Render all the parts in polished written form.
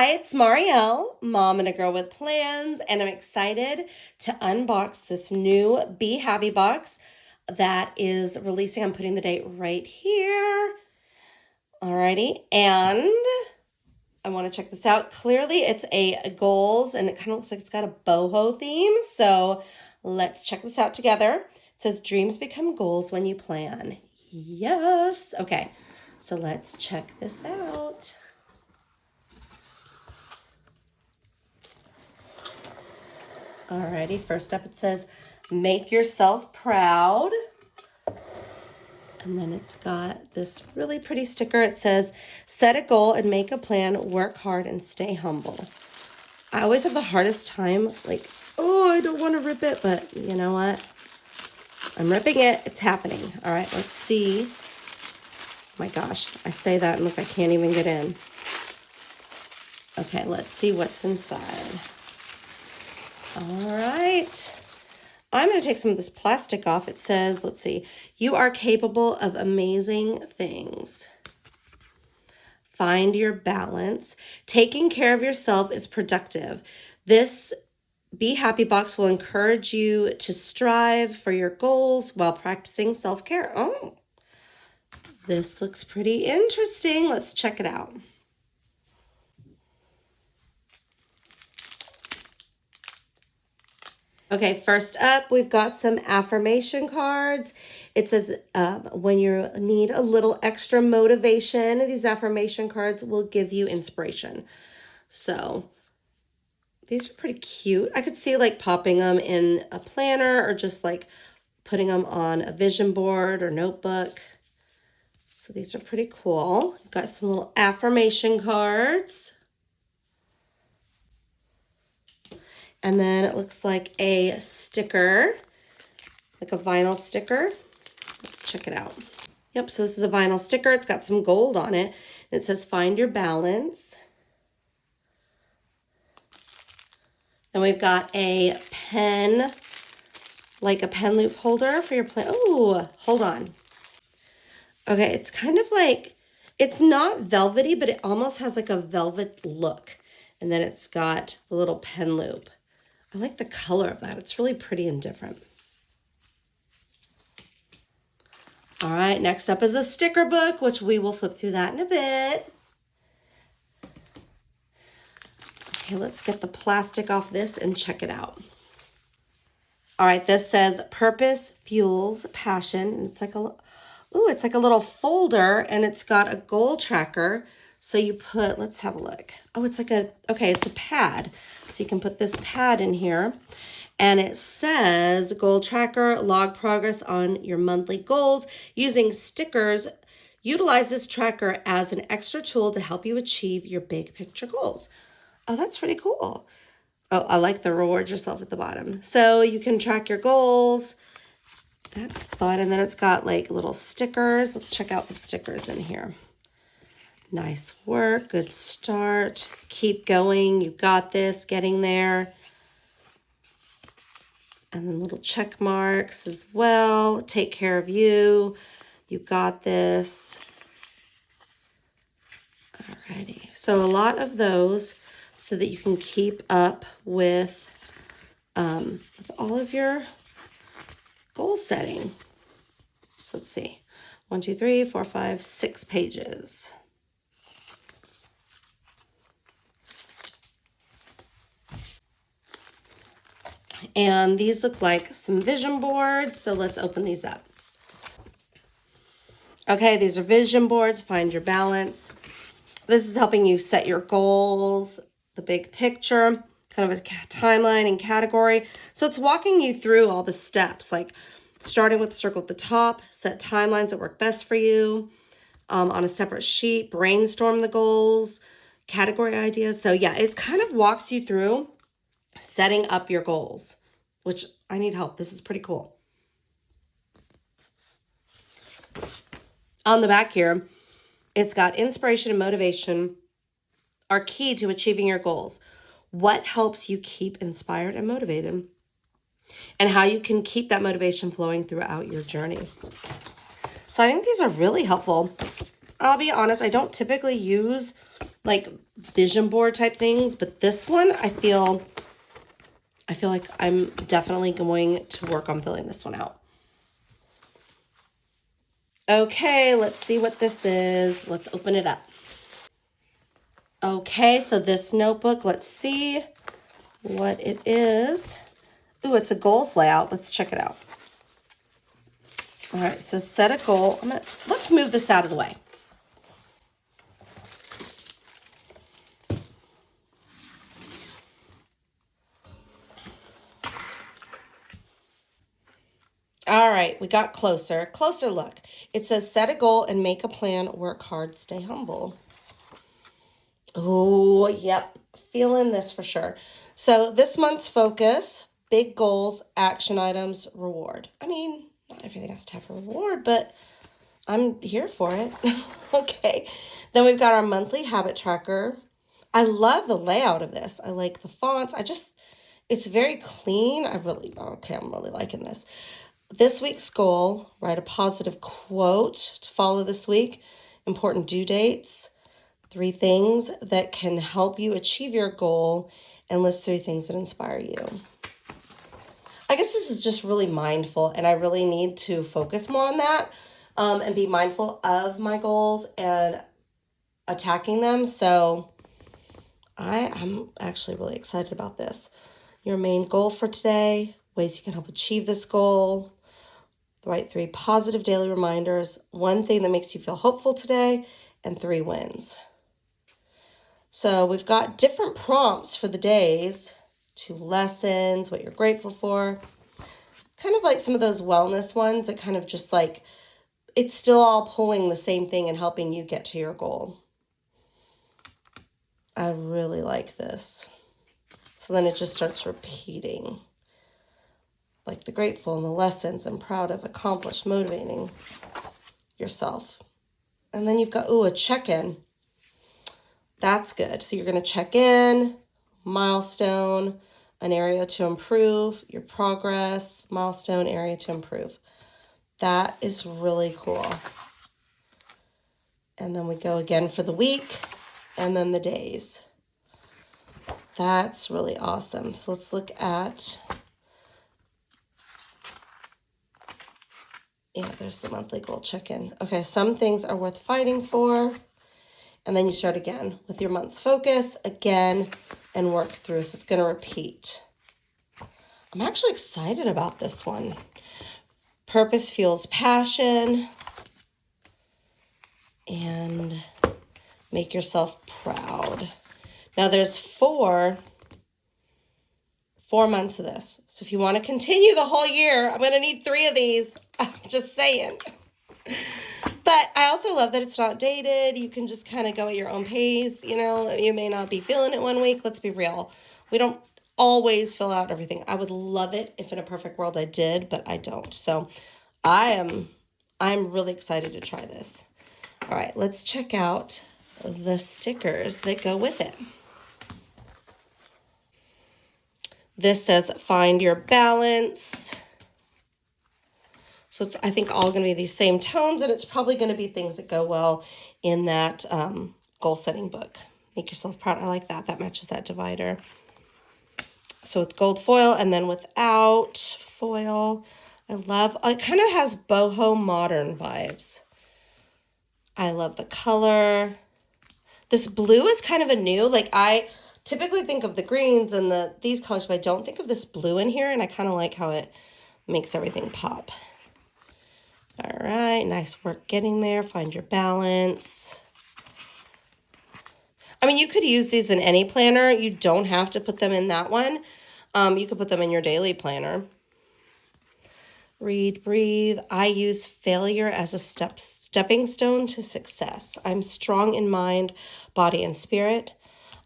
Hi, it's Marielle, mom and a girl with plans, and I'm excited to unbox this new Be Happy box that is releasing. I'm putting the date right here. Alrighty, and I want to check this out. Clearly, it's a goals, and it kind of looks like it's got a boho theme. So let's check this out together. It says, dreams become goals when you plan. Yes. Okay, so let's check this out. Alrighty, first up it says, make yourself proud. And then it's got this really pretty sticker. It says, set a goal and make a plan, work hard and stay humble. I always have the hardest time, like, oh, I don't want to rip it, but you know what? I'm ripping it. It's happening. All right, let's see. Oh my gosh, I say that and look, I can't even get in. Okay, let's see what's inside. All right. I'm going to take some of this plastic off. It says, let's see, you are capable of amazing things. Find your balance. Taking care of yourself is productive. This Be Happy box will encourage you to strive for your goals while practicing self-care. Oh, this looks pretty interesting. Let's check it out. Okay, first up, we've got some affirmation cards. It says, when you need a little extra motivation, these affirmation cards will give you inspiration. So these are pretty cute. I could see like popping them in a planner or just like putting them on a vision board or notebook. So these are pretty cool. You've got some little affirmation cards. And then it looks like a sticker, like a vinyl sticker. Let's check it out. Yep, so this is a vinyl sticker. It's got some gold on it. It says, find your balance. Then we've got a pen, like a pen loop holder for your pen. Oh, hold on. Okay, it's kind of like, it's not velvety, but it almost has like a velvet look. And then it's got the little pen loop. I like the color of that. It's really pretty and different. All right, next up is a sticker book, which we will flip through that in a bit. Okay, let's get the plastic off this and check it out. All right, this says purpose fuels passion. And it's like it's like a little folder, and it's got a goal tracker. So you put, let's have a look. Oh, it's like it's a pad. So you can put this pad in here. And it says goal tracker, log progress on your monthly goals. Using stickers, utilize this tracker as an extra tool to help you achieve your big picture goals. Oh, that's pretty cool. Oh, I like the reward yourself at the bottom. So you can track your goals. That's fun. And then it's got like little stickers. Let's check out the stickers in here. Nice work, good start. Keep going, you got this, getting there. And then little check marks as well. Take care of you, you got this. Alrighty, so a lot of those so that you can keep up with all of your goal setting. So let's see, 1, 2, 3, 4, 5, 6 pages. And these look like some vision boards, so let's open these up. Okay, these are vision boards, find your balance. This is helping you set your goals, the big picture, kind of a timeline and category. So it's walking you through all the steps, like starting with the circle at the top, set timelines that work best for you, on a separate sheet, brainstorm the goals, category ideas. So yeah, it kind of walks you through setting up your goals, which I need help. This is pretty cool. On the back here, it's got inspiration and motivation are key to achieving your goals. What helps you keep inspired and motivated? And how you can keep that motivation flowing throughout your journey. So I think these are really helpful. I'll be honest, I don't typically use like vision board type things, but this one I feel like I'm definitely going to work on filling this one out. Okay, let's see what this is. Let's open it up. Okay, so this notebook, let's see what it is. Ooh, it's a goals layout. Let's check it out. All right, so set a goal. Let's move this out of the way. All right, we got closer. Closer look. It says set a goal and make a plan, work hard, stay humble. Oh, yep. Feeling this for sure. So this month's focus, big goals, action items, reward. I mean, not everything has to have a reward, but I'm here for it. Okay. Then we've got our monthly habit tracker. I love the layout of this. I like the fonts. It's very clean. I'm really liking this. This week's goal, write a positive quote to follow this week. Important due dates. 3 things that can help you achieve your goal, and list 3 things that inspire you. I guess this is just really mindful, and I really need to focus more on that and be mindful of my goals and attacking them. So I'm actually really excited about this. Your main goal for today, ways you can help achieve this goal, write 3 positive daily reminders, 1 thing that makes you feel hopeful today, and 3 wins. So we've got different prompts for the days, 2 lessons, what you're grateful for. Kind of like some of those wellness ones that kind of just like, it's still all pulling the same thing and helping you get to your goal. I really like this. So then it just starts repeating. Like the grateful and the lessons and proud of, accomplished, motivating yourself. And then you've got, a check-in. That's good. So you're going to check in, milestone, an area to improve, your progress, milestone, area to improve. That is really cool. And then we go again for the week and then the days. That's really awesome. So let's look at, there's the monthly goal check-in. Okay, some things are worth fighting for. And then you start again with your month's focus again and work through. So it's going to repeat. I'm actually excited about this one. Purpose fuels passion. And make yourself proud. Now there's four months of this. So if you want to continue the whole year, I'm going to need 3 of these. I'm just saying. But I also love that it's not dated. You can just kind of go at your own pace. You know, you may not be feeling it one week. Let's be real. We don't always fill out everything. I would love it if in a perfect world I did, but I don't. So I'm really excited to try this. All right, let's check out the stickers that go with it. This says find your balance. So it's, I think, all going to be these same tones, and it's probably going to be things that go well in that goal setting book. Make yourself proud. I like that. That matches that divider. So with gold foil and then without foil, it kind of has boho modern vibes. I love the color. This blue is kind of a new, like I typically think of the greens and these colors, but I don't think of this blue in here, and I kind of like how it makes everything pop. All right, nice work getting there. Find your balance. I mean, you could use these in any planner. You don't have to put them in that one. You could put them in your daily planner. Read, breathe. I use failure as a stepping stone to success. I'm strong in mind, body, and spirit.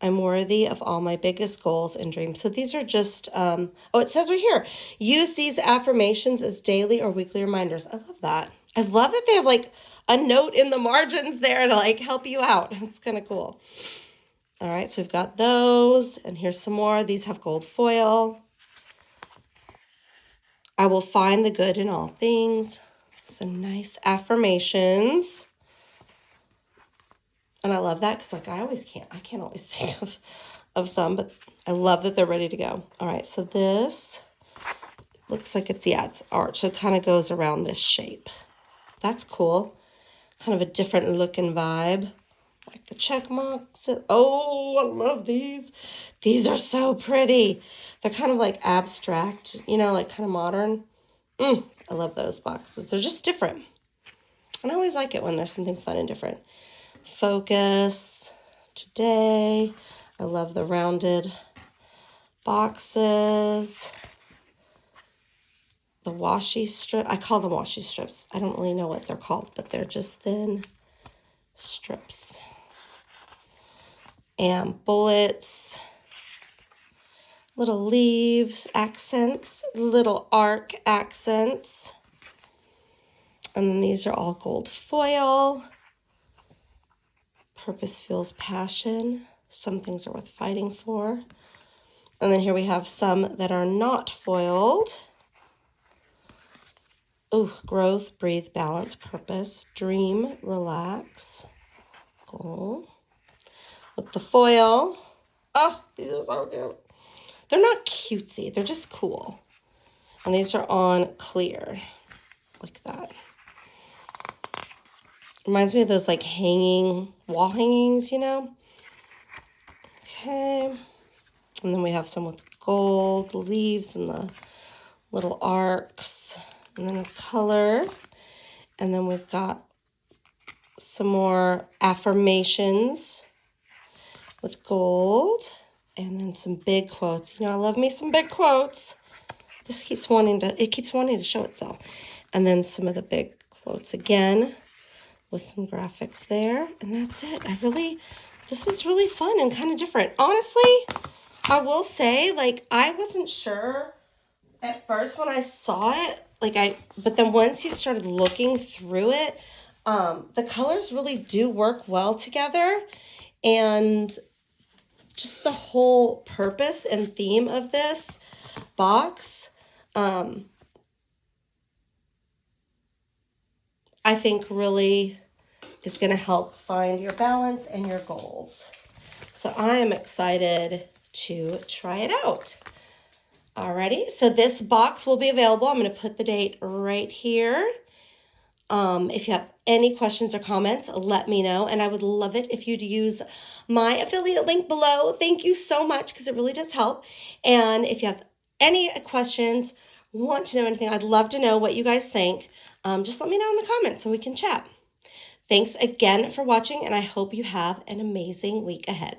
I'm worthy of all my biggest goals and dreams. So these are just, it says right here, use these affirmations as daily or weekly reminders. I love that. I love that they have like a note in the margins there to like help you out. It's kind of cool. All right, so we've got those, and here's some more. These have gold foil. I will find the good in all things. Some nice affirmations. And I love that because like I can't always think of some, but I love that they're ready to go. All right, so this looks like it's arch. So it kind of goes around this shape. That's cool. Kind of a different look and vibe. Like the check marks. Oh, I love these. These are so pretty. They're kind of like abstract, you know, like kind of modern. I love those boxes. They're just different. And I always like it when there's something fun and different. Focus. Today. I love the rounded boxes. The washi strip. I call them washi strips. I don't really know what they're called, but they're just thin strips. And bullets, little leaves, accents, little arc accents. And then these are all gold foil. Purpose fuels passion. Some things are worth fighting for. And then here we have some that are not foiled. Oh, growth, breathe, balance, purpose, dream, relax. Goal. With the foil. Oh, these are so cute. They're not cutesy. They're just cool. And these are on clear. Like that. Reminds me of those like wall hangings, you know? Okay. And then we have some with gold leaves and the little arcs. And then a color. And then we've got some more affirmations with gold. And then some big quotes. You know, I love me some big quotes. It keeps wanting to show itself. And then some of the big quotes again with some graphics there. And that's it. This is really fun and kind of different. Honestly, I will say, like, I wasn't sure at first when I saw it, but then once you started looking through it, the colors really do work well together. And just the whole purpose and theme of this box, I think really is going to help find your balance and your goals. So I am excited to try it out. Alrighty, so this box will be available. I'm going to put the date right here. If you have any questions or comments, let me know. And I would love it if you'd use my affiliate link below. Thank you so much because it really does help. And if you have any questions, want to know anything, I'd love to know what you guys think. Just let me know in the comments so we can chat. Thanks again for watching, and I hope you have an amazing week ahead.